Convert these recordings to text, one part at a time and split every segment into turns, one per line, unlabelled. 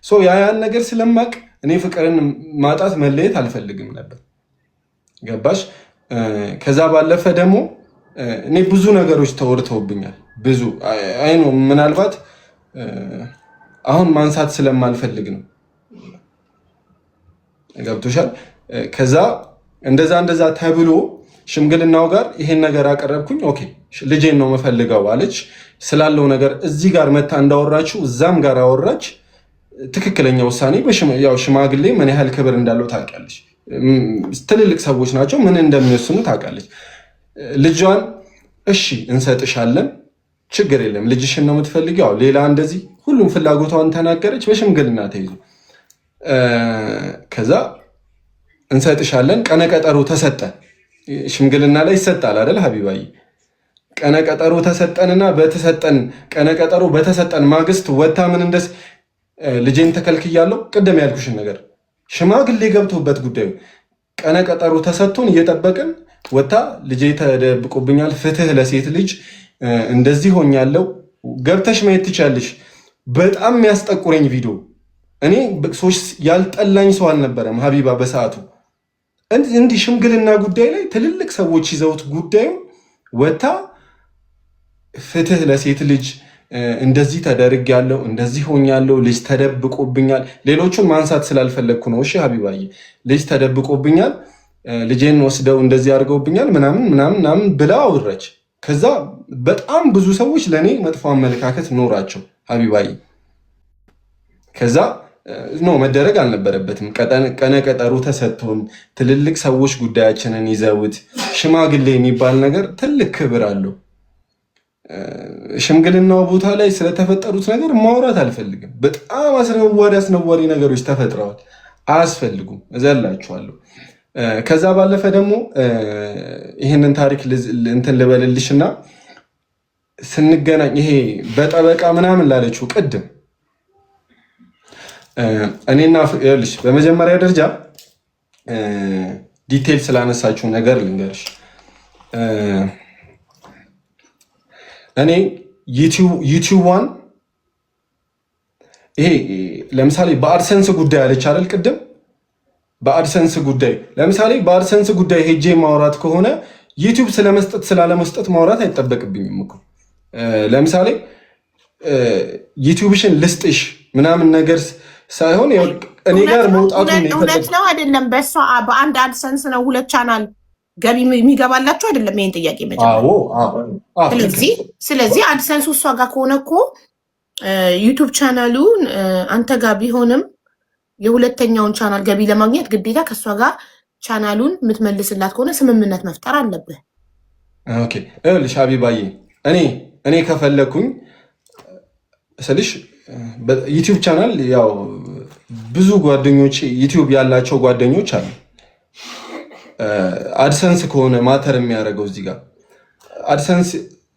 ያን ነገር ስለማቅ እኔ ፍቅርን ማጣት መለየት አልፈልግም ነበር። ገባሽ? ከዛ ባለፈ ደግሞ እኔ ብዙ ነገሮች ተወርተውብኛል። ብዙ አይኖ ምናልባት አሁን ማንሳት ስለማልፈልግ ነው። ገብቶሻል? ከዛ እንደዛ ተብሎ ሽምግልናው ጋር ይሄን ነገር አቀረብኩኝ። ኦኬ ልጄን ነው መፈልገው አለች። ስላለው ነገር እዚህ ጋር መታ እንዳወራችው እዛም ጋር አወራች። ትክክለኛ ውሳኔ ያው ሽማግሌ ምን ያህል ክብር እንዳለው ታውቂያለሽ። ትልልቅ ሰዎች ናቸው፣ ምን እንደሚወስኑ ታውቃለች። ልጇን እሺ እንሰጥሻለን፣ ችግር የለም ልጅሽን ነው የምትፈልጊው፣ ሌላ እንደዚህ ሁሉም ፍላጎቷን ተናገረች። በሽምግልና ተይዞ ከዛ እንሰጥሻለን ቀነቀጠሮ ተሰጠ። ሽምግልና ላይ ይሰጣል አይደል ሀቢባዬ? ቀነቀጠሮ ተሰጠንና በተሰጠን ቀነቀጠሮ በተሰጠን ማግስት ወታ ምን እንደስ ልጄን ተከልክያለሁ። ቅድም ያልኩሽን ነገር ሽማግሌ ገብቶበት ጉዳዩ ቀነቀጠሮ ተሰጥቶን እየጠበቅን ወታ ልጄ ተደብቆብኛል፣ ፍትህ ለሴት ልጅ እንደዚህ ሆኛለሁ። ገብተሽ ማየት ትችያለሽ። በጣም የሚያስጠቁረኝ ቪዲዮ። እኔ ሰዎች ያልጠላኝ ሰው አልነበረም ሀቢባ በሰዓቱ። እንዲህ ሽምግልና ጉዳይ ላይ ትልልቅ ሰዎች ይዘውት ጉዳዩ ወታ ፍትህ ለሴት ልጅ እንደዚህ ተደርጊያለሁ፣ እንደዚህ ሆኛለሁ፣ ልጅ ተደብቆብኛል። ሌሎቹን ማንሳት ስላልፈለግኩ ነው። እሺ ሀቢባዬ፣ ልጅ ተደብቆብኛል፣ ልጄን ወስደው እንደዚህ አድርገውብኛል ምናምን ብላ አወራች። ከዛ በጣም ብዙ ሰዎች ለእኔ መጥፎ አመለካከት ኖራቸው ሀቢባዬ። ከዛ ኖ መደረግ አልነበረበትም። ቀነቀጠሩ ተሰጥቶን ትልልቅ ሰዎች ጉዳያችንን ይዘውት፣ ሽማግሌ የሚባል ነገር ትልቅ ክብር አለው። ሽምግልናው ቦታ ላይ ስለተፈጠሩት ነገር ማውራት አልፈልግም። በጣም አስነዋሪ ነገሮች ተፈጥረዋል፣ አያስፈልጉም፣ እዘላችኋለሁ። ከዛ ባለፈ ደግሞ ይህንን ታሪክ እንትን ልበልልሽና ስንገናኝ ይሄ በጠበቃ ምናምን ላለችው ቅድም እኔና ልሽ በመጀመሪያ ደረጃ ዲቴል ስላነሳችው ነገር ልንገርሽ። እኔ ዩቲዩብዋን ይሄ ለምሳሌ በአድሰንስ ጉዳይ አለች አይደል? ቅድም በአድሰንስ ጉዳይ ለምሳሌ በአድሰንስ ጉዳይ ሄጄ ማውራት ከሆነ ዩቲዩብ ስለመስጠት ስላለመስጠት ማውራት አይጠበቅብኝም እኮ። ለምሳሌ ዩቲዩብሽን ልስጥሽ ምናምን ነገር ሳይሆን እኔ ጋር መውጣቱ
እውነት ነው አይደለም? በእሷ በአንድ አድሰንስ ነው ሁለት ቻናል ገቢ የሚገባላችሁ አይደለም? ይሄን ጥያቄ መጀመሪያ። ስለዚህ አድሰንሱ እሷ ጋር ከሆነ እኮ ዩቱብ ቻናሉን አንተ ጋር ቢሆንም የሁለተኛውን ቻናል ገቢ ለማግኘት ግዴታ ከእሷ ጋር ቻናሉን የምትመልስላት ከሆነ ስምምነት መፍጠር አለብህ።
ኦኬ እልሽ ሀቢባዬ፣ እኔ ከፈለኩኝ ስልሽ ዩቲዩብ ቻናል ያው ብዙ ጓደኞች ዩቲዩብ ያላቸው ጓደኞች አሉ። አድሰንስ ከሆነ ማተር የሚያደርገው እዚህ ጋር አድሰንስ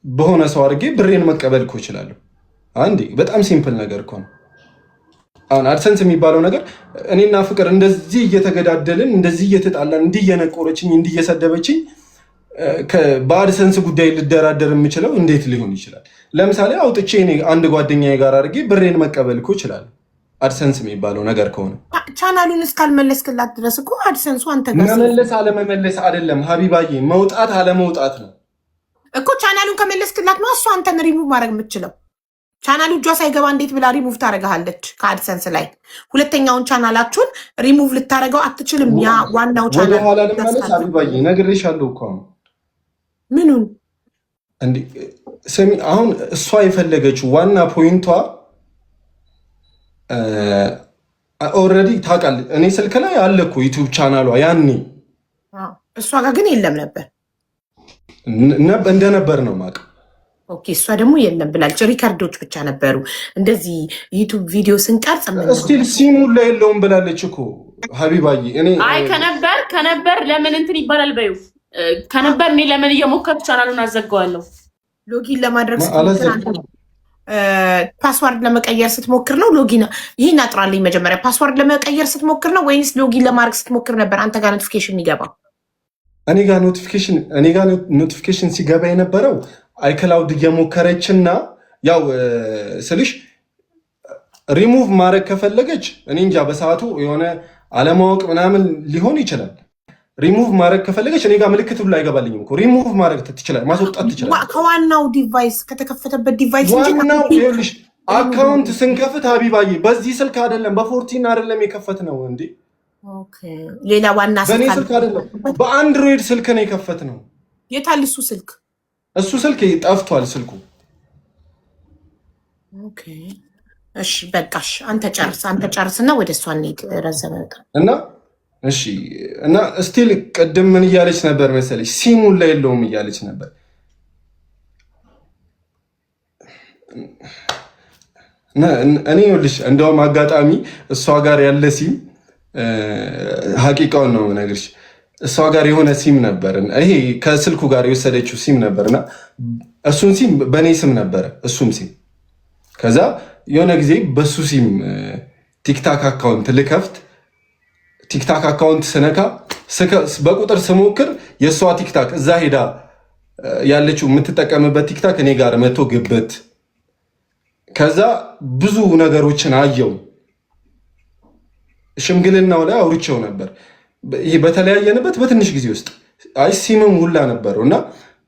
በሆነ ሰው አድርጌ ብሬን መቀበል እኮ እችላለሁ። አንዴ በጣም ሲምፕል ነገር እኮ ነው። አሁን አድሰንስ የሚባለው ነገር እኔና ፍቅር እንደዚህ እየተገዳደልን እንደዚህ እየተጣላን እንዲህ እየነቆረችኝ እንዲህ እየሰደበችኝ በአድሰንስ ጉዳይ ልደራደር የምችለው እንዴት ሊሆን ይችላል? ለምሳሌ አውጥቼ እኔ አንድ ጓደኛዬ ጋር አድርጌ ብሬን መቀበል እኮ እችላለሁ። አድሰንስ የሚባለው ነገር ከሆነ
ቻናሉን እስካልመለስክላት ድረስ እኮ አድሰንሱ አንተ ጋር
መመለስ አለመመለስ አይደለም ሀቢባዬ፣ መውጣት አለመውጣት ነው
እኮ። ቻናሉን ከመለስክላት ነው እሷ አንተን ሪሙቭ ማድረግ የምትችለው። ቻናሉ እጇ ሳይገባ እንዴት ብላ ሪሙቭ ታደርግሃለች? ከአድሰንስ ላይ ሁለተኛውን ቻናላችሁን ሪሙቭ ልታደርገው አትችልም። ያ ዋናው ቻናል
ወደ ኋላ ልመለስ ሀቢባዬ፣ ነግሬሻለሁ እኮ
ምኑን
እንዴ ስሚ፣ አሁን እሷ የፈለገችው ዋና ፖይንቷ ኦልሬዲ ታውቃለህ። እኔ ስልክ ላይ አለ እኮ ዩቲዩብ ቻናሏ ያኔ፣
እሷ ጋር ግን የለም ነበር
እንደነበር ነው የማውቀው።
ኦኬ፣ እሷ ደግሞ የለም ብላለች። ሪከርዶች ብቻ ነበሩ። እንደዚህ ዩቲዩብ ቪዲዮ ስንቀርጽ
ስቲል ሲሙ ላይ የለውም ብላለች እኮ ሀቢባዬ። እኔ
አይ ከነበር ለምን እንትን ይባላል በይው ከነበር እኔ ለምን እየሞከርኩ ቻናሉን አዘጋዋለሁ።
ሎጊን ለማድረግ ፓስዋርድ ለመቀየር ስትሞክር ነው ሎጊን። ይሄን አጥራልኝ መጀመሪያ። ፓስዋርድ ለመቀየር ስትሞክር ነው ወይንስ ሎጊን ለማድረግ ስትሞክር ነበር አንተ ጋር ኖቲፊኬሽን የሚገባው?
እኔ ጋር ኖቲፊኬሽን ሲገባ የነበረው አይክላውድ እየሞከረችና ያው ስልሽ ሪሙቭ ማድረግ ከፈለገች እኔ እንጃ በሰዓቱ የሆነ አለማወቅ ምናምን ሊሆን ይችላል። ሪሙቭ ማድረግ ከፈለገች እኔ ጋር ምልክት ብሎ አይገባልኝም እኮ ሪሙቭ ማድረግ ትችላለች፣ ማስወጣት ትችላለች
ከዋናው ዲቫይስ ከተከፈተበት ዲቫይስ
ዋናው ይኸውልሽ አካውንት ስንከፍት ሀቢባዬ በዚህ ስልክ አይደለም በ14 አይደለም የከፈት ነው እንዴ
ሌላ ዋና
በእኔ ስልክ አይደለም በአንድሮይድ ስልክ ነው የከፈት ነው።
የታል እሱ ስልክ?
እሱ ስልክ ጠፍቷል ስልኩ።
እሺ በቃሽ፣ አንተ ጨርስና ወደ እሷ እንሂድ። ረዘመ
እና እሺ እና ስቲል ቅድም ምን እያለች ነበር መሰለሽ? ሲሙን ላይ የለውም እያለች ነበር። እኔ ይኸውልሽ እንደውም አጋጣሚ እሷ ጋር ያለ ሲም ሀቂቃውን ነው የምነግርሽ። እሷ ጋር የሆነ ሲም ነበር፣ ይሄ ከስልኩ ጋር የወሰደችው ሲም ነበርና እሱን ሲም በእኔ ስም ነበረ እሱም ሲም። ከዛ የሆነ ጊዜ በሱ ሲም ቲክታክ አካውንት ልከፍት ቲክታክ አካውንት ስነካ በቁጥር ስሞክር የእሷ ቲክታክ እዛ ሄዳ ያለችው የምትጠቀምበት ቲክታክ እኔ ጋር መቶ ግብት። ከዛ ብዙ ነገሮችን አየው። ሽምግልናው ላይ አውርቼው ነበር። ይሄ በተለያየንበት በትንሽ ጊዜ ውስጥ አይ ሲምም ሁላ ነበረው እና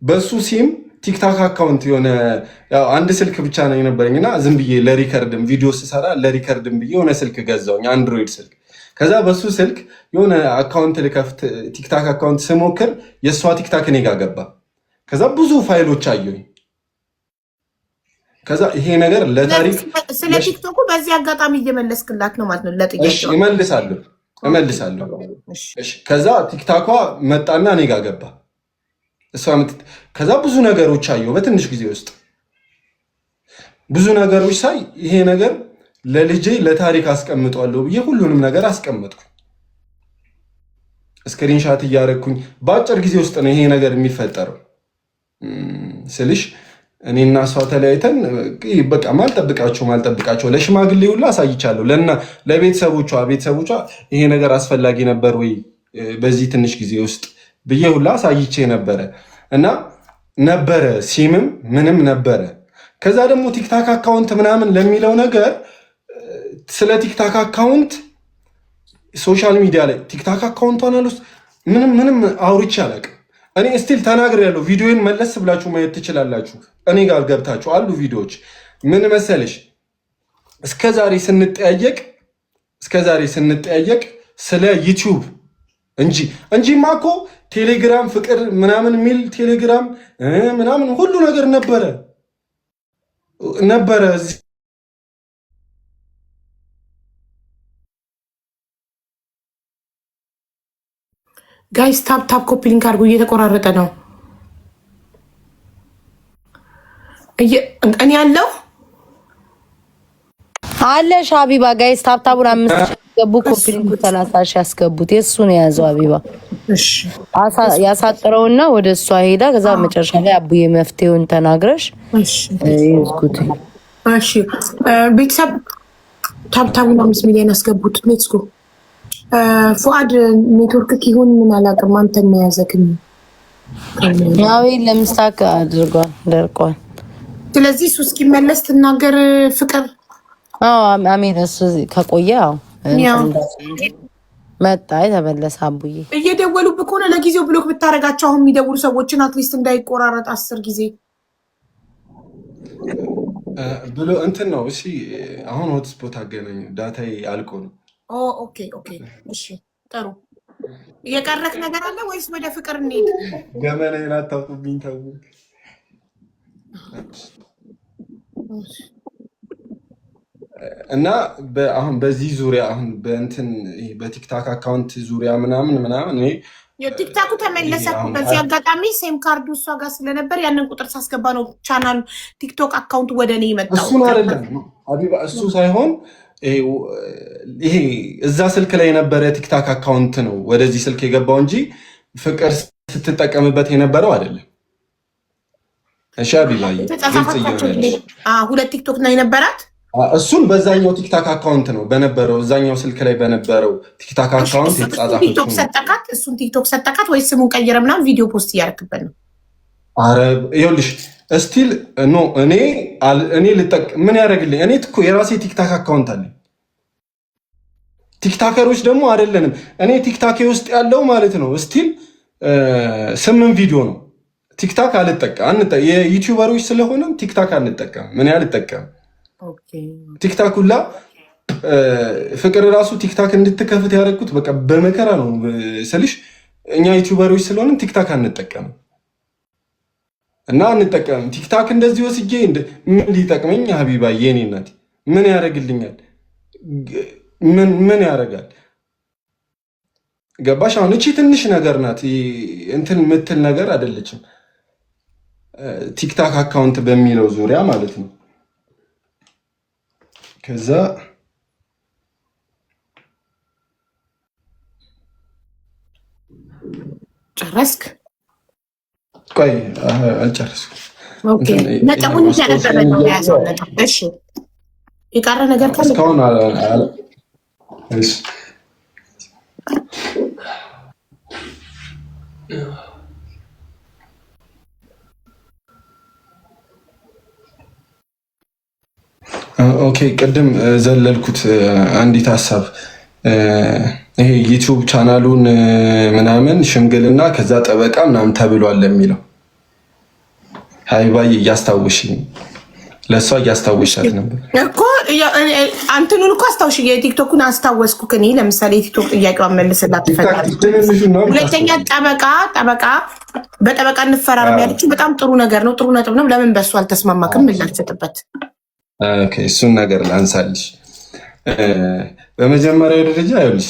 በሱ ሲም ቲክታክ አካውንት የሆነ አንድ ስልክ ብቻ ነው የነበረኝና ዝም ብዬ ለሪከርድም ቪዲዮ ስሰራ ለሪከርድም ብዬ የሆነ ስልክ ገዛውኝ አንድሮይድ ስልክ። ከዛ በሱ ስልክ የሆነ አካውንት ልከፍት ቲክታክ አካውንት ስሞክር የእሷ ቲክታክ እኔ ጋር ገባ። ከዛ ብዙ ፋይሎች አየሁኝ። ከዛ ይሄ ነገር ለታሪክ
ስለ ቲክቶኩ በዚህ አጋጣሚ እየመለስክላት ነው ማለት ነው ለጥያቄው?
እመልሳለሁ። ከዛ ቲክታኳ መጣና እኔ ጋር ገባ። ከዛ ብዙ ነገሮች አየሁ በትንሽ ጊዜ ውስጥ ብዙ ነገሮች ሳይ ይሄ ነገር ለልጄ ለታሪክ አስቀምጧለሁ ብዬ ሁሉንም ነገር አስቀመጥኩ። ስክሪንሻት እያደረግኩኝ በአጭር ጊዜ ውስጥ ነው ይሄ ነገር የሚፈጠረው ስልሽ እኔና እሷ ተለያይተን በቃ ማልጠብቃቸው ለሽማግሌ ሁላ አሳይቻለሁ። ለቤተሰቦቿ ይሄ ነገር አስፈላጊ ነበር ወይ በዚህ ትንሽ ጊዜ ውስጥ ብዬ ሁላ አሳይቼ ነበረ እና ነበረ ሲምም ምንም ነበረ። ከዛ ደግሞ ቲክታክ አካውንት ምናምን ለሚለው ነገር ስለ ቲክታክ አካውንት ሶሻል ሚዲያ ላይ ቲክታክ አካውንቷን አሉስ ምንም አውርቼ አላውቅም። እኔ ስቲል ተናግሬያለሁ። ቪዲዮን መለስ ብላችሁ ማየት ትችላላችሁ። እኔ ጋር ገብታችሁ አሉ ቪዲዮዎች። ምን መሰለሽ እስከዛሬ ስንጠያየቅ ስለ ዩቲዩብ እንጂማ እኮ ቴሌግራም ፍቅር ምናምን የሚል ቴሌግራም ምናምን ሁሉ ነገር ነበረ እዚህ
ጋይስ ታፕ ኮፒ ሊንክ አድርጎ እየተቆራረጠ ነው። እኔ ያለው
አለሽ ሀቢባ ጋይስ ታፕታቡን 5 ያስገቡ ኮፒ ሊንኩ 30 ሺህ ያስገቡት የሱን የያዘው ሀቢባ ያሳጥረውና ወደ እሷ ሄዳ ከዛ መጨረሻ ላይ አቡዬ መፍትሄውን ተናግረሽ ይዝጉት።
እሺ ቤተሰብ ታፕታቡን 5 ሚሊዮን ያስገቡት። ሌትስ ጎ ፉአድ ኔትወርክ ይሁን ምን አላውቅም። አንተ የሚያዘክኝ
ያው ለምስታክ አድርጓል ደርቋል።
ስለዚህ እሱ እስኪመለስ ትናገር ፍቅር።
አሜን እሱ ከቆየ መጣ ተመለሰ። አቡዬ
እየደወሉብህ ከሆነ ለጊዜው ብሎክ ብታረጋቸው አሁን የሚደውሉ ሰዎችን አትሊስት እንዳይቆራረጥ 10 ጊዜ
ብሎ እንትን ነው። እሺ አሁን ሆትስፖት አገናኝ ዳታዬ አልቆ ነው።
ኦኬ እሺ ጥሩ። የቀረክ ነገር አለ ወይስ ወደ ፍቅር እንሂድ?
ገመናዬን አታውጡብኝ ተው። እና አሁን በዚህ ዙሪያ አሁን በእንትን በቲክታክ አካውንት ዙሪያ ምናምን
የቲክታኩ ተመለሰ። በዚህ አጋጣሚ ሴም ካርዱ እሷ ጋር ስለነበር ያንን ቁጥር ሳስገባ ነው ቻናል ቲክቶክ አካውንት ወደ እኔ የመጣው።
እሱን አይደለም ሀቢባ፣ እሱ ሳይሆን ይሄ እዛ ስልክ ላይ የነበረ ቲክታክ አካውንት ነው ወደዚህ ስልክ የገባው እንጂ ፍቅር ስትጠቀምበት የነበረው አይደለም። እሺ ሀቢባ፣ ሁለት ቲክቶክ ነው የነበራት። እሱን በዛኛው ቲክታክ አካውንት ነው በነበረው እዛኛው ስልክ ላይ በነበረው ቲክታክ አካውንት
ቲክቶክ ሰጠቃት። እሱን ቲክቶክ ሰጠቃት ወይስ ስሙን ቀየረ ምናምን ቪዲዮ ፖስት እያደረክበት ነው?
አረ ይኸውልሽ ስቲል ኖ እኔ ምን ያደርግልኝ? እኔ እኮ የራሴ ቲክታክ አካውንት አለኝ። ቲክታከሮች ደግሞ አይደለንም። እኔ ቲክታክ ውስጥ ያለው ማለት ነው ስቲል 8 ቪዲዮ ነው። ቲክታክ አልጠቀም የዩቲዩበሮች ስለሆነም ቲክታክ አንጠቀም። ምን አልጠቀም ቲክታክ ሁላ ፍቅር ራሱ ቲክታክ እንድትከፍት ያደረኩት በቃ በመከራ ነው ስልሽ፣ እኛ ዩቲዩበሮች ስለሆነም ቲክታክ አንጠቀም እና አንጠቀም። ቲክታክ እንደዚህ ወስጄ ምን ሊጠቅመኝ ሀቢባ የኔ እናት ምን ያደርግልኛል? ምን ያደርጋል? ገባሽ? አሁን እቺ ትንሽ ነገር ናት፣ እንትን ምትል ነገር አይደለችም። ቲክታክ አካውንት በሚለው ዙሪያ ማለት ነው። ከዛ
ጨረስክ?
ቆይ አልጨረስኩም።
ኦኬ ነጥቡን ያነበበ ነው ያዘው ነጥብ። እሺ የቀረ ነገር ካለ
እስካሁን እሺ ኦኬ ቅድም ዘለልኩት አንዲት ሀሳብ ይሄ ዩቲዩብ ቻናሉን ምናምን ሽምግልና ከዛ ጠበቃ ምናምን ተብሏል የሚለው ሀይባይ እያስታውሽኝ ለእሷ እያስታወሻት ነበር
እኮ አንተኑን እኮ አስታውሽ። የቲክቶኩን አስታወስኩ። እኔ ለምሳሌ የቲክቶክ ጥያቄዋን መልስላት ትፈልጋለች። ሁለተኛ ጠበቃ በጠበቃ እንፈራረም ያለችው በጣም ጥሩ ነገር ነው፣ ጥሩ ነጥብ ነው። ለምን በሱ አልተስማማክም? ምላልሰጥበት
እሱን ነገር ላንሳልሽ። በመጀመሪያ ደረጃ ይኸውልሽ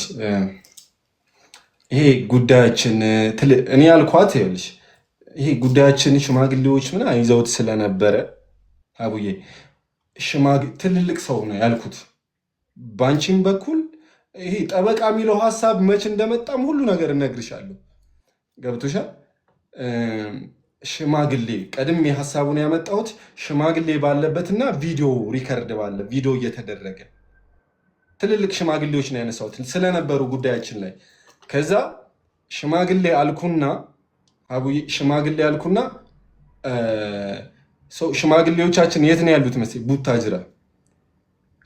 ይሄ ጉዳያችን እኔ ያልኳት ይኸውልሽ ይሄ ጉዳያችን ሽማግሌዎች ምናምን ይዘውት ስለነበረ አቡዬ ትልልቅ ሰው ነው ያልኩት። ባንቺም በኩል ይሄ ጠበቃ የሚለው ሀሳብ መች እንደመጣም ሁሉ ነገር እነግርሻለሁ። ገብቶሻል? ሽማግሌ ቀድሜ ሀሳቡን ያመጣሁት ሽማግሌ ባለበትና ቪዲዮ ሪከርድ ባለ ቪዲዮ እየተደረገ ትልልቅ ሽማግሌዎች ነው ያነሳሁት ስለነበሩ ጉዳያችን ላይ። ከዛ ሽማግሌ አልኩና አቡዬ ሽማግሌ አልኩና ሽማግሌዎቻችን የት ነው ያሉት መሰለኝ? ቡታጅራ።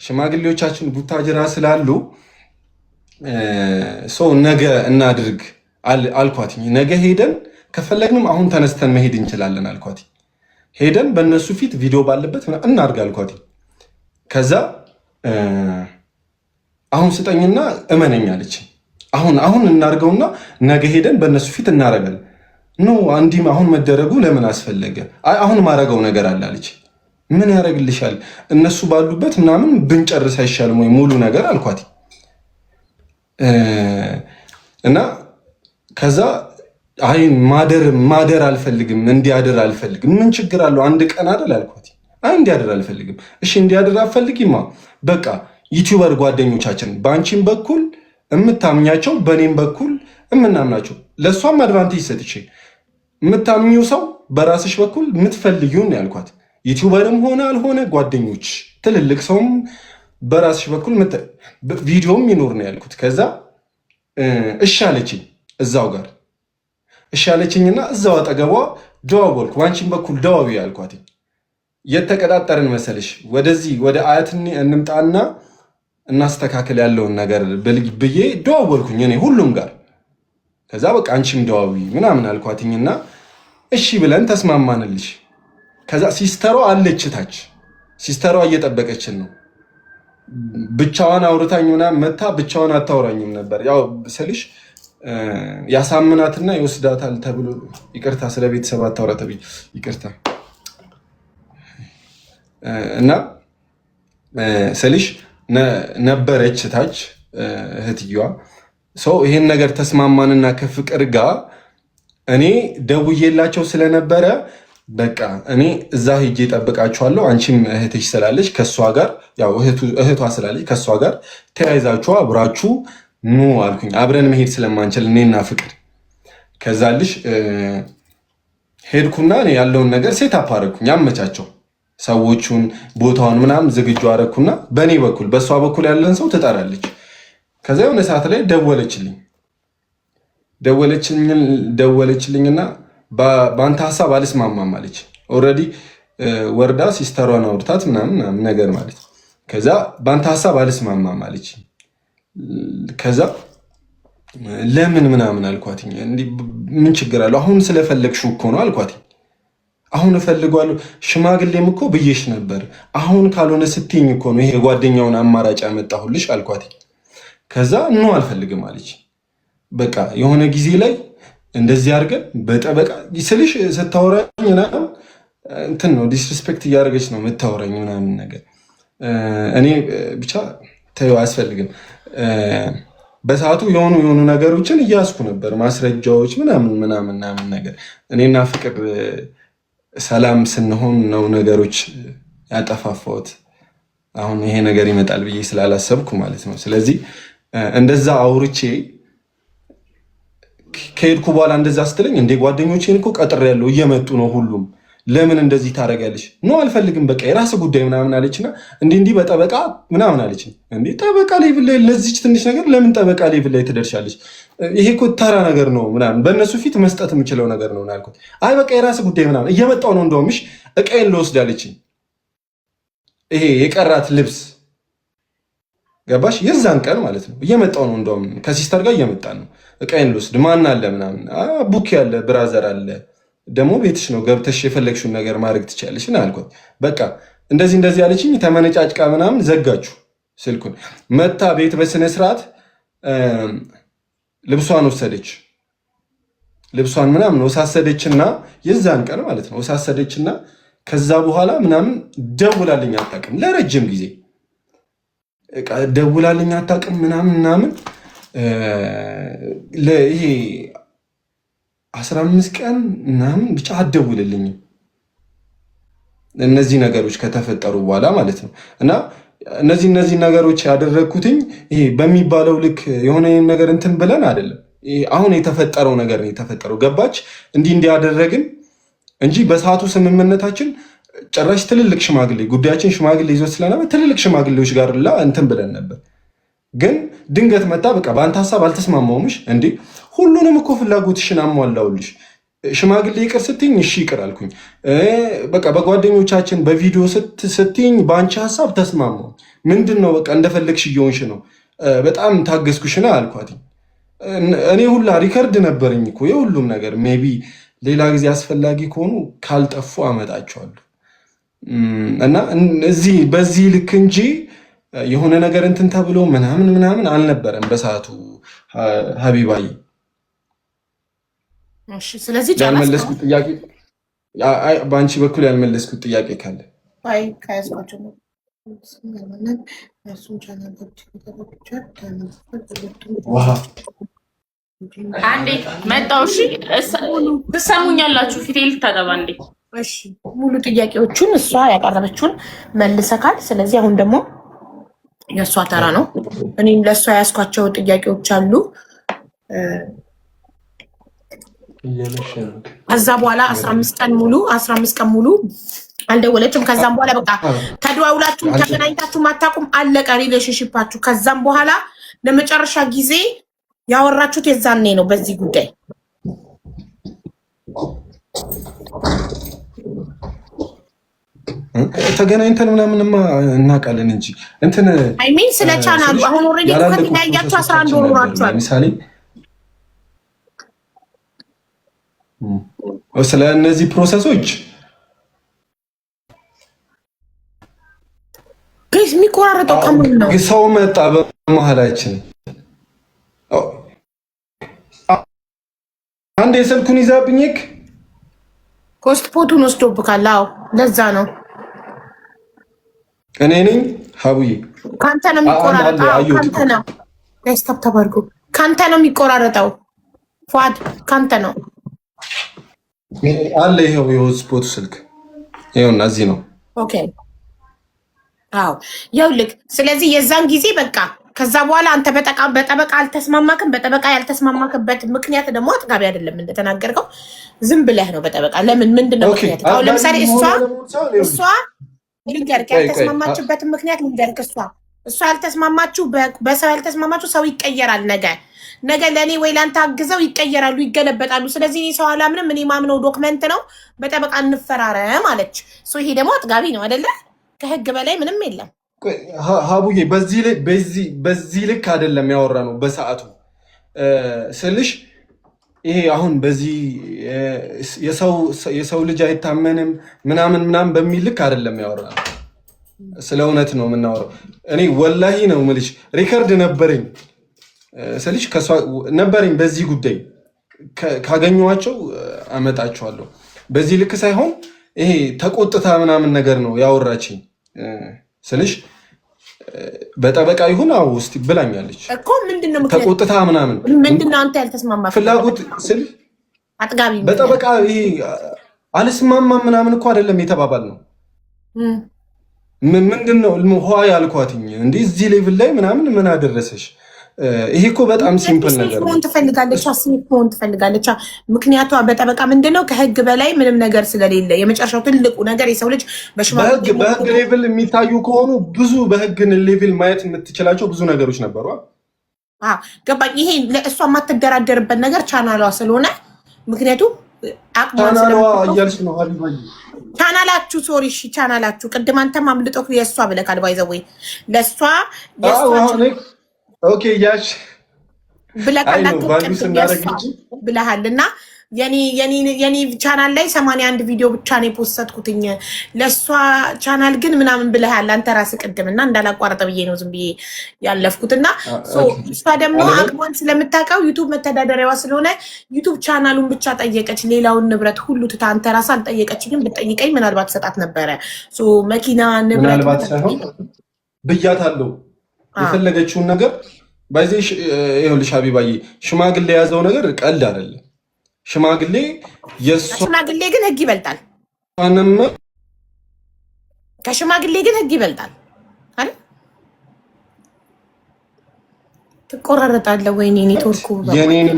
ሽማግሌዎቻችን ቡታጅራ ስላሉ ነገ እናድርግ አልኳት። ነገ ሄደን ከፈለግንም አሁን ተነስተን መሄድ እንችላለን አልኳት። ሄደን በእነሱ ፊት ቪዲዮ ባለበት እናድርግ አልኳት። ከዛ አሁን ስጠኝና እመነኝ አለች። አሁን እናድርገውና ነገ ሄደን በእነሱ ፊት እናደርጋለን። ኖ አንዲም አሁን መደረጉ ለምን አስፈለገ? አሁን ማረገው ነገር አለ አለች። ምን ያደርግልሻል? እነሱ ባሉበት ምናምን ብንጨርስ አይሻልም ወይ ሙሉ ነገር አልኳት። እና ከዛ አይ ማደር አልፈልግም፣ እንዲያድር አልፈልግም። ምን ችግር አለው? አንድ ቀን አይደል አልኳት። አይ እንዲያድር አልፈልግም። እሺ እንዲያድር አልፈልግማ። በቃ ዩቲዩበር ጓደኞቻችን በአንቺም በኩል የምታምኛቸው በእኔም በኩል የምናምናቸው ለእሷም አድቫንቴጅ ሰጥቼ የምታምኚው ሰው በራስሽ በኩል የምትፈልጊውን ያልኳት። ዩቲዩበርም ሆነ አልሆነ ጓደኞች ትልልቅ ሰውም በራስሽ በኩል ቪዲዮም ይኖር ነው ያልኩት። ከዛ እሺ አለችኝ። እዛው ጋር እሺ አለችኝና እዛው አጠገቧ ደዋወልኩ። ዋንቺን በኩል ደዋዊ ያልኳት። የተቀጣጠርን መሰልሽ ወደዚህ ወደ አያት እንምጣና እናስተካከል ያለውን ነገር ብዬ ደዋወልኩኝ እኔ ሁሉም ጋር። ከዛ በቃ አንቺም ደዋዊ ምናምን አልኳትኝና እሺ ብለን ተስማማንልሽ። ከዛ ሲስተሯ አለች ታች፣ ሲስተሯ እየጠበቀችን ነው። ብቻዋን አውርታኝ ምናምን መታ ብቻዋን አታውራኝም ነበር። ያው ስልሽ ያሳምናትና ይወስዳታል ተብሎ ይቅርታ፣ ስለ ቤተሰብ አታውራ ተብዬ ይቅርታ። እና ስልሽ ነበረች ታች እህትየዋ። ሰው ይሄን ነገር ተስማማንና ከፍቅር ጋር እኔ ደውዬላቸው ስለነበረ በቃ እኔ እዛ ሄጄ እጠብቃችኋለሁ፣ አንቺም እህትሽ ስላለች ከእሷ ጋር ያው እህቷ ስላለች ከእሷ ጋር ተያይዛችሁ አብራችሁ ኑ አልኩኝ። አብረን መሄድ ስለማንችል እኔና ፍቅር ከዛልሽ ሄድኩና እኔ ያለውን ነገር ሴት አፕ አደረኩኝ። ያመቻቸው ሰዎቹን ቦታውን ምናምን ዝግጁ አደረኩና በእኔ በኩል በእሷ በኩል ያለን ሰው ትጠራለች። ከዛ የሆነ ሰዓት ላይ ደወለችልኝና በአንተ ሀሳብ አልስማማም አለች። ኦልሬዲ ወርዳ ሲስተሯን አውርታት ምናምን ነገር ማለት ነው። ከዛ በአንተ ሀሳብ አልስማማም አለች። ከዛ ለምን ምናምን አልኳትኝ። ምን ችግር አለው አሁን ስለፈለግሽው እኮ ነው አልኳትኝ። አሁን እፈልገዋለሁ ሽማግሌም እኮ ብዬሽ ነበር አሁን ካልሆነ ስትይኝ እኮ ነው ይሄ ጓደኛውን አማራጭ ያመጣሁልሽ አልኳትኝ። ከዛ ነው አልፈልግም አለች። በቃ የሆነ ጊዜ ላይ እንደዚህ አድርገን በጠበቃ ስልሽ ስታወራኝ ምናምን እንትን ነው ዲስሪስፔክት እያደረገች ነው የምታወራኝ ምናምን ነገር እኔ ብቻ ተይው አያስፈልግም። በሰዓቱ የሆኑ ነገሮችን እያስኩ ነበር ማስረጃዎች ምናምን ነገር እኔና ፍቅር ሰላም ስንሆን ነው ነገሮች ያጠፋፋሁት። አሁን ይሄ ነገር ይመጣል ብዬ ስላላሰብኩ ማለት ነው። ስለዚህ እንደዛ አውርቼ ከሄድኩ በኋላ እንደዛ ስትለኝ እንዴ ጓደኞቼን እኮ ቀጥሬያለሁ እየመጡ ነው ሁሉም ለምን እንደዚህ ታደርጋለች? ኖ አልፈልግም በቃ የራስ ጉዳይ ምናምን አለችና እንዲህ በጠበቃ ምናምን አለች። እንዴ ጠበቃ ሌቭል ላይ ለዚች ትንሽ ነገር ለምን ጠበቃ ሌቭል ላይ ትደርሻለች? ይሄ እኮ ተራ ነገር ነው ምናምን በእነሱ ፊት መስጠት የምችለው ነገር ነው አልኩት። አይ በቃ የራስ ጉዳይ ምናምን እየመጣው ነው እንደውምሽ እቃዬን ልወስድ አለችኝ። ይሄ የቀራት ልብስ ገባሽ? የዛን ቀን ማለት ነው እየመጣው ነው እንደውም ከሲስተር ጋር እየመጣን ነው እቃዬን ልወስድ ማን አለ ምናምን ቡክ ያለ ብራዘር አለ ደግሞ ቤትሽ ነው ገብተሽ የፈለግሽውን ነገር ማድረግ ትችያለሽ እና አልኳት። በቃ እንደዚህ ያለችኝ ተመነጫጭቃ ምናምን ዘጋችሁ ስልኩን። መታ ቤት በስነ ስርዓት ልብሷን ወሰደች። ልብሷን ምናምን ወሳሰደችና የዛን ቀን ማለት ነው ወሳሰደችና ከዛ በኋላ ምናምን ደውላልኝ አታውቅም ለረጅም ጊዜ ደውላልኝ አታውቅም ምናምን ይሄ 15 ቀን ምናምን ብቻ አትደውልልኝም እነዚህ ነገሮች ከተፈጠሩ በኋላ ማለት ነው። እና እነዚህ ነገሮች ያደረግኩትኝ ይሄ በሚባለው ልክ የሆነ ነገር እንትን ብለን አይደለም። አሁን የተፈጠረው ነገር ነው የተፈጠረው ገባች እንዲያደረግን እንጂ በሰዓቱ ስምምነታችን ጭራሽ ትልልቅ ሽማግሌ ጉዳያችን ሽማግሌ ይዞ ስለነበር ትልልቅ ሽማግሌዎች ጋር እንትን ብለን ነበር። ግን ድንገት መጣ በቃ በአንተ ሀሳብ አልተስማማውምሽ እንዴ ሁሉንም እኮ ፍላጎትሽን አሟላውልሽ ሽማግሌ ይቅር ስትኝ እሺ ይቅር አልኩኝ። በቃ በጓደኞቻችን በቪዲዮ ስትኝ በአንቺ ሀሳብ ተስማማው። ምንድነው በቃ እንደፈለግሽ እየሆንሽ ነው በጣም ታገዝኩሽና አልኳት። እኔ ሁላ ሪከርድ ነበረኝ እኮ የሁሉም ነገር ሜቢ ሌላ ጊዜ አስፈላጊ ከሆኑ ካልጠፉ አመጣቸዋለሁ። እና እዚህ በዚህ ልክ እንጂ የሆነ ነገር እንትን ተብሎ ምናምን አልነበረም በሰዓቱ ሀቢባይ።
እሺ ስለዚህ
ያልመለስኩት ጥያቄ በአንቺ በኩል ያልመለስኩት ጥያቄ ካለ
አይ ካያስኳቸው ነው
አንዴ መጣው። እሺ ትሰሙኛላችሁ? ፊቴ ልታጠባ እንዴ?
እሺ ሙሉ ጥያቄዎቹን እሷ ያቀረበችውን መልሰካል። ስለዚህ አሁን ደግሞ የእሷ ተራ ነው። እኔም ለእሷ ያስኳቸው ጥያቄዎች አሉ። ከዛ በኋላ 15 ቀን ሙሉ አልደወለችም። ከዛም በኋላ በቃ ተደዋውላችሁም ተገናኝታችሁም አታውቁም። አለቀ ሪሌሽንሺፓችሁ። ከዛም በኋላ ለመጨረሻ ጊዜ ያወራችሁት የዛኔ ነው በዚህ ጉዳይ።
ተገናኝተን ምናምንማ እናውቃለን እንጂ እንትን
አይ ሚን ስለ ቻናሉ አሁን ኦልሬዲ ከተለያያችሁ 11 ወር ሆኗችኋል።
ለምሳሌ ስለ እነዚህ ፕሮሰሶች
ፕሊዝ የሚቆራረጠው ከምን ነው?
ሰው መጣ በመሀላችን። አንድ የስልኩን ይዛብኝ
ፖስት ፖቱን ወስዶብካል። አዎ ለዛ ነው
እኔ ነኝ ሀቡዬ።
ካንተ ነው የሚቆራረጠው። ካንተ ነው ስታፕ ተባርጉ። ካንተ ነው የሚቆራረጠው። ፏድ ካንተ ነው
አለ። ይሄው የሆትስፖት ስልክ ይሄውና እዚህ ነው።
ኦኬ አዎ ይኸውልህ። ስለዚህ የዛን ጊዜ በቃ ከዛ በኋላ አንተ በጠበቃ አልተስማማክም። በጠበቃ ያልተስማማክበት ምክንያት ደግሞ አጥጋቢ አይደለም እንደተናገርከው። ዝም ብለህ ነው በጠበቃ ለምን ምንድነው ምክንያት? አሁን ለምሳሌ እሷ ልንገርክ ያልተስማማችበትን ምክንያት ልንገርክ። እሷ እሷ ያልተስማማችሁ በሰው ያልተስማማችሁ ሰው ይቀየራል። ነገ ለእኔ ወይ ላንተ አግዘው ይቀየራሉ፣ ይገለበጣሉ። ስለዚህ እኔ ሰው አላምንም። እኔ ማምነው ዶክመንት ነው። በጠበቃ እንፈራረም አለች። ይሄ ደግሞ አጥጋቢ ነው አይደለ? ከህግ በላይ ምንም የለም።
ሀቡዬ በዚህ ልክ አይደለም ያወራ ነው በሰዓቱ ስልሽ ይሄ አሁን በዚህ የሰው ልጅ አይታመንም ምናምን በሚል ልክ አይደለም ያወራ ነው። ስለ እውነት ነው የምናወራው። እኔ ወላሂ ነው የምልሽ ሪከርድ ነበረኝ ስልሽ ነበረኝ በዚህ ጉዳይ ካገኘኋቸው አመጣቸዋለሁ። በዚህ ልክ ሳይሆን ይሄ ተቆጥታ ምናምን ነገር ነው ያወራችኝ ስልሽ በጠበቃ ይሁን አው እስቲ ብላኛለች
እኮ ምንድነው ምክንያት
ተቆጥታ ምናምን
ምንድነው አንተ ያልተስማማ
ፍላጎት ስል
አጥጋቢ
በጠበቃ ይሄ አልስማማም ምናምን እኮ አይደለም የተባባል ነው። ምንድነው ሆ ያልኳትኝ እንዴ እዚህ ሌቭል ላይ ምናምን ምን አደረሰሽ? ይሄ እኮ በጣም ሲምፕል ነገር ነው።
ትፈልጋለች። ምክንያቷ በጠበቃ ምንድነው ከህግ በላይ ምንም ነገር ስለሌለ የመጨረሻው ትልቁ ነገር የሰው ልጅ
በህግ ሌቭል የሚታዩ ከሆኑ ብዙ በህግ ሌቭል ማየት የምትችላቸው ብዙ ነገሮች ነበሩ።
ገባኝ። ይሄ ለእሷ የማትደራደርበት ነገር ቻናሏ ስለሆነ ምክንያቱም
እያልሽ ነው ሀቢባዬ
ቻናላችሁ ሶሪ እሺ ቻናላችሁ ቅድም አንተም አምልጦ የእሷ ብለካል ባይዘወይ ለእሷ
ኦኬ ያሽ
ብለሃል እና የኔ ቻናል ላይ 81 ቪዲዮ ብቻ ነው የፖስትኩትኝ ለእሷ ቻናል ግን ምናምን ብለሃል አንተ ራስህ ቅድም እና እንዳላቋረጠ ብዬ ነው ዝም ብዬ ያለፍኩት እና እሷ ደግሞ አቅሟን ስለምታውቀው ዩቱብ መተዳደሪያዋ ስለሆነ ዩቱብ ቻናሉን ብቻ ጠየቀች። ሌላውን ንብረት ሁሉ ትታ አንተ ራስህ አልጠየቀችኝም። ብትጠይቀኝ ምናልባት ሰጣት ነበረ። መኪና ንብረት
ምናልባት ሳይሆን ብያታለሁ የፈለገችውን ነገር ባይዘሽ ይኸውልሽ ሀቢባዬ ሽማግሌ የያዘው ነገር ቀልድ አይደለም። ሽማግሌ
ግን ህግ ይበልጣል። ከሽማግሌ ግን ህግ ይበልጣል አይደል? ትቆራረጣለህ ወይኔ ኔትወርኩ
የኔን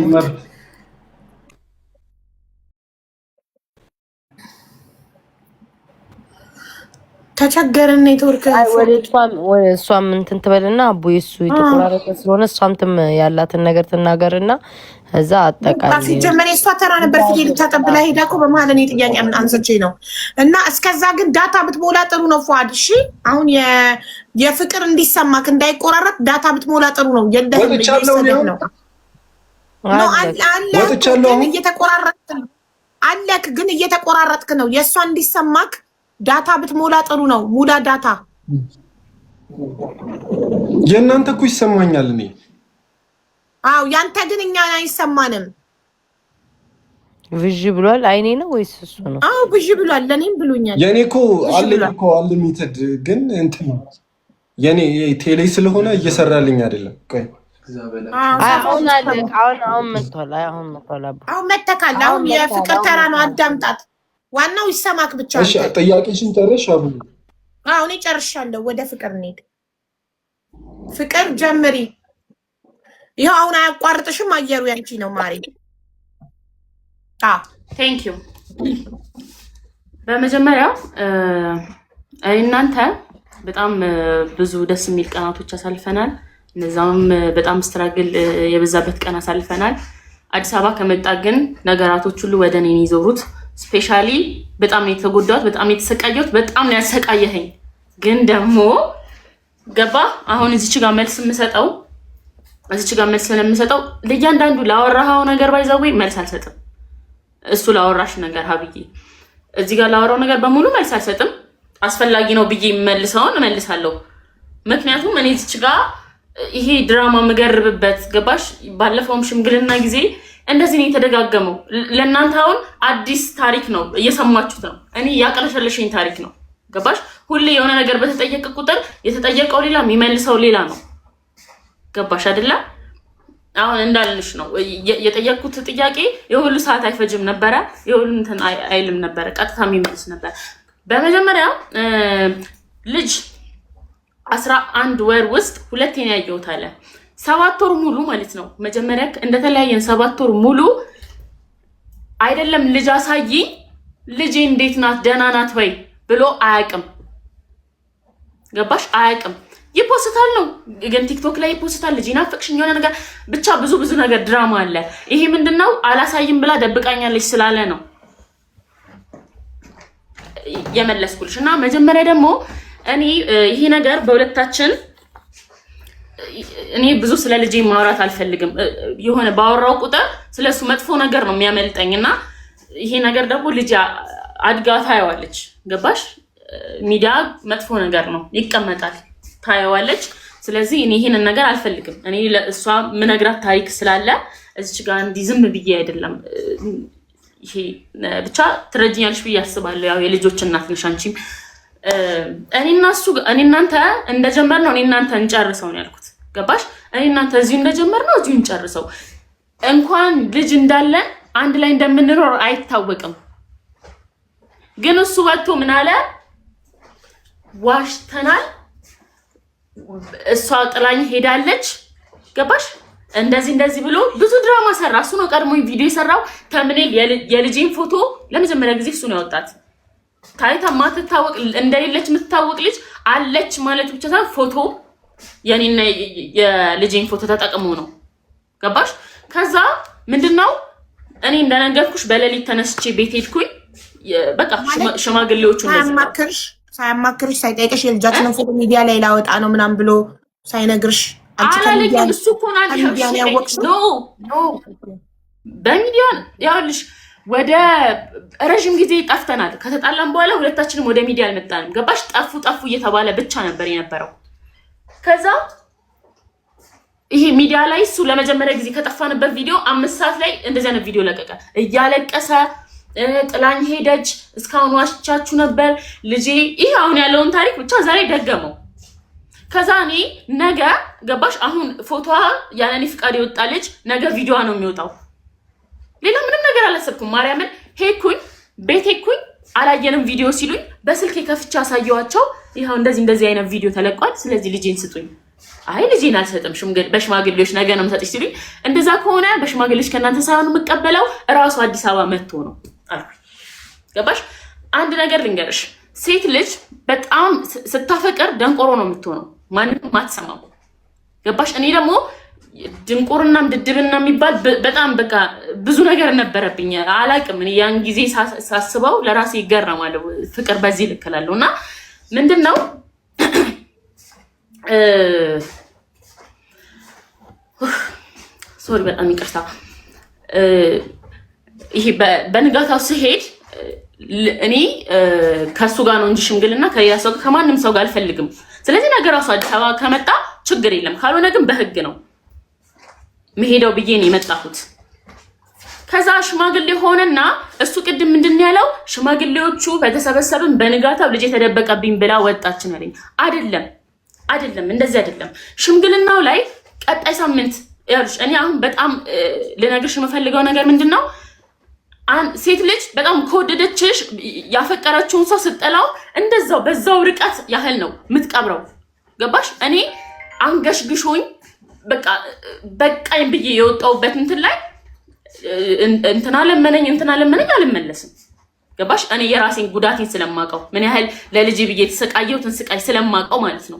ተቸገረን ኔትወርክ
ወደ እሷም እንትን ትበልና አቡ የሱ የተቆራረጠ ስለሆነ እሷም ያላትን ነገር ትናገርና እዛ አጠቃላይ
ሲጀመር የእሷ ተራ ነበር። ፊት ልታጠብላ ሄዳ እኮ በመሀል እኔ ጥያቄ አንስቼ ነው እና እስከዛ ግን ዳታ ብትሞላ ጥሩ ነው ፏድ። እሺ አሁን የፍቅር እንዲሰማክ እንዳይቆራረጥ ዳታ ብትሞላ ጥሩ ነው። አለክ ግን እየተቆራረጥክ ነው። የእሷ እንዲሰማክ ዳታ ብትሞላ ጥሩ ነው። ሙላ ዳታ።
የእናንተ እኮ ይሰማኛል እኔ።
አዎ ያንተ ግን እኛ አይሰማንም።
ብዥ ብሏል። አይኔ ነው ወይስ እሱ ነው?
አዎ ብዥ ብሏል። ለኔም ብሎኛል።
የኔ እኮ አለኝ እኮ አንሊሚትድ ግን እንትን የኔ ቴሌ ስለሆነ እየሰራልኝ አይደለም። ቆይ
አሁን መጥቷል።
አሁን መተካል። አሁን የፍቅር ተራ ነው። አዳምጣት። ዋናው ይሰማክ ብቻ።
እሺ ጥያቄሽን ጨርሽ አቡ?
አዎ እኔ ጨርሻለሁ። ወደ ፍቅር እንሂድ። ፍቅር ጀምሪ። ይኸው አሁን አያቋርጥሽም። አየሩ ያንቺ ነው ማሪ።
ቴንክ ዩ። በመጀመሪያ እናንተ በጣም ብዙ ደስ የሚል ቀናቶች አሳልፈናል። እነዛም በጣም ስትራግል የበዛበት ቀን አሳልፈናል። አዲስ አበባ ከመጣ ግን ነገራቶች ሁሉ ወደ እኔ ይዞሩት። ስፔሻሊ በጣም ነው የተጎዳሁት፣ በጣም ነው የተሰቃየሁት፣ በጣም ነው ያሰቃየኸኝ። ግን ደግሞ ገባ አሁን እዚች ጋር መልስ ስለምሰጠው ለእያንዳንዱ ላወራኸው ነገር ባይዘዌ መልስ አልሰጥም። እሱ ላወራሽ ነገር ሀብዬ እዚህ ጋር ላወራው ነገር በሙሉ መልስ አልሰጥም። አስፈላጊ ነው ብዬ መልሰውን እመልሳለሁ። ምክንያቱም እኔ እዚች ጋር ይሄ ድራማ መገርብበት ገባሽ። ባለፈውም ሽምግልና ጊዜ እንደዚህ ነው የተደጋገመው። ለእናንተ አሁን አዲስ ታሪክ ነው እየሰማችሁት ነው። እኔ ያቀለሸለሸኝ ታሪክ ነው ገባሽ። ሁሌ የሆነ ነገር በተጠየቀ ቁጥር የተጠየቀው ሌላ የሚመልሰው ሌላ ነው ገባሽ አይደለ? አሁን እንዳልልሽ ነው የጠየቅኩት ጥያቄ የሁሉ ሰዓት አይፈጅም ነበረ፣ የሁሉ እንትን አይልም ነበረ፣ ቀጥታ የሚመልስ ነበር። በመጀመሪያ ልጅ 11 ወር ውስጥ ሁለቴ ነው ያየሁት አለ። 7 ወር ሙሉ ማለት ነው። መጀመሪያ እንደተለያየን 7 ወር ሙሉ አይደለም ልጅ አሳይኝ፣ ልጄ እንዴት ናት ደህና ናት ወይ ብሎ አያውቅም ገባሽ? አያውቅም። ይፖስታል ነው ግን ቲክቶክ ላይ ይፖስታል። ልጅ ናፈቅሽኝ የሆነ ነገር ብቻ ብዙ ነገር ድራማ አለ። ይሄ ምንድነው አላሳይም ብላ ደብቃኛለች ስላለ ነው የመለስኩልሽ። እና መጀመሪያ ደግሞ እኔ ይሄ ነገር በሁለታችን እኔ ብዙ ስለ ልጄ ማውራት አልፈልግም። የሆነ ባወራው ቁጥር ስለሱ መጥፎ ነገር ነው የሚያመልጠኝና ይሄ ነገር ደግሞ ልጅ አድጋ ታየዋለች። ገባሽ? ሚዲያ መጥፎ ነገር ነው ይቀመጣል፣ ታየዋለች። ስለዚህ እኔ ይሄንን ነገር አልፈልግም። እኔ ለእሷ ምነግራት ታሪክ ስላለ እዚች ጋር እንዲህ ዝም ብዬ አይደለም። ይሄ ብቻ ትረጅኛለሽ ብዬ አስባለሁ። ያው የልጆች እናት ነሽ አንቺም። እኔ እናንተ እንደጀመርነው እኔ እናንተ እንጨርሰው ነው ያልኩት። ገባሽ? እኔ እናንተ እዚሁ እንደጀመርነው እዚሁ እንጨርሰው። እንኳን ልጅ እንዳለን አንድ ላይ እንደምንኖር አይታወቅም። ግን እሱ ወጥቶ ምን አለ? ዋሽተናል፣ እሷ ጥላኝ ሄዳለች። ገባሽ? እንደዚህ ብሎ ብዙ ድራማ ሰራ። እሱ ነው ቀድሞ ቪዲዮ የሰራው። ተምኔል የልጄን ፎቶ ለመጀመሪያ ጊዜ እሱ ነው ያወጣት። ታይታ ማትታወቅ እንደሌለች የምትታወቅ ልጅ አለች ማለት ብቻ ሳይሆን ፎቶ የኔና የልጄን ፎቶ ተጠቅሞ ነው። ገባሽ? ከዛ ምንድነው እኔ እንደነገርኩሽ በሌሊት ተነስቼ ቤት ሄድኩኝ። በቃ ሽማግሌዎቹ እንደዚህ
ሳያማክርሽ ሳይጠይቅሽ የልጃችንን ፎቶ ሚዲያ ላይ ላወጣ ነው ምናምን ብሎ ሳይነግርሽ
አላለኝም። እሱ እኮ በሚዲያ ያውልሽ ወደ ረዥም ጊዜ ጠፍተናል። ከተጣላን በኋላ ሁለታችንም ወደ ሚዲያ አልመጣንም። ገባሽ? ጠፉ እየተባለ ብቻ ነበር የነበረው። ከዛ ይሄ ሚዲያ ላይ እሱ ለመጀመሪያ ጊዜ ከጠፋንበት ቪዲዮ 5 ሰዓት ላይ እንደዚህ አይነት ቪዲዮ ለቀቀ። እያለቀሰ ጥላኝ ሄደች፣ እስካሁን ዋሽቻችሁ ነበር ልጄ። ይሄ አሁን ያለውን ታሪክ ብቻ ዛሬ ደገመው። ከዛ እኔ ነገ ገባሽ? አሁን ፎቶዋ ያለኔ ፍቃድ የወጣ ልጅ ነገ ቪዲዮዋ ነው የሚወጣው። ሌላ ምንም ነገር አላሰብኩም። ማርያምን ሄድኩኝ፣ ቤት ሄድኩኝ፣ አላየንም ቪዲዮ ሲሉኝ በስልክ ከፍቼ አሳየዋቸው። ይሄው እንደዚህ አይነት ቪዲዮ ተለቋል፣ ስለዚህ ልጄን ስጡኝ። አይ ልጄን አልሰጥም፣ በሽማግሌዎች ነገ ነው የምሰጥሽ ሲሉኝ፣ እንደዛ ከሆነ በሽማግሌዎች ከእናንተ ሳይሆን የምቀበለው እራሱ አዲስ አበባ መጥቶ ነው አልኩኝ። ገባሽ? አንድ ነገር ልንገርሽ፣ ሴት ልጅ በጣም ስታፈቅር ደንቆሮ ነው የምትሆነው፣ ማንንም አትሰማም። ገባሽ? እኔ ደግሞ ድንቁርናም ድድብና የሚባል በጣም በቃ ብዙ ነገር ነበረብኝ። አላቅም እኔ ያን ጊዜ ሳስበው ለራሴ ይገረማለሁ። ፍቅር በዚህ ልክ እላለሁ። እና ምንድነው ሶሪ በጣም ይቅርታ። ይሄ በንጋታው ስሄድ እኔ ከሱ ጋር ነው እንጂ ሽምግልና ከሌላ ሰው ከማንም ሰው ጋር አልፈልግም። ስለዚህ ነገር ራሱ አዲስ አበባ ከመጣ ችግር የለም፣ ካልሆነ ግን በህግ ነው መሄደው ብዬ ነው የመጣሁት። ከዛ ሽማግሌ ሆነና እሱ ቅድም ምንድን ያለው ሽማግሌዎቹ በተሰበሰብን በንጋታው ልጅ የተደበቀብኝ ብላ ወጣችን አለኝ። አይደለም እንደዚህ አይደለም። ሽምግልናው ላይ ቀጣይ ሳምንት ያልሽ እኔ አሁን በጣም ልነግርሽ የምፈልገው ነገር ምንድነው፣ ሴት ልጅ በጣም ከወደደችሽ ያፈቀረችውን ሰው ስትጠላው እንደዛው በዛው ርቀት ያህል ነው የምትቀብረው። ገባሽ? እኔ አንገሽግሾኝ በቃኝ ብዬ የወጣሁበት እንትን ላይ እንትና ለመነኝ አልመለስም። ገባሽ? እኔ የራሴን ጉዳቴን ስለማውቀው ምን ያህል ለልጅ ብዬ የተሰቃየሁትን ስቃይ ስለማውቀው ማለት ነው።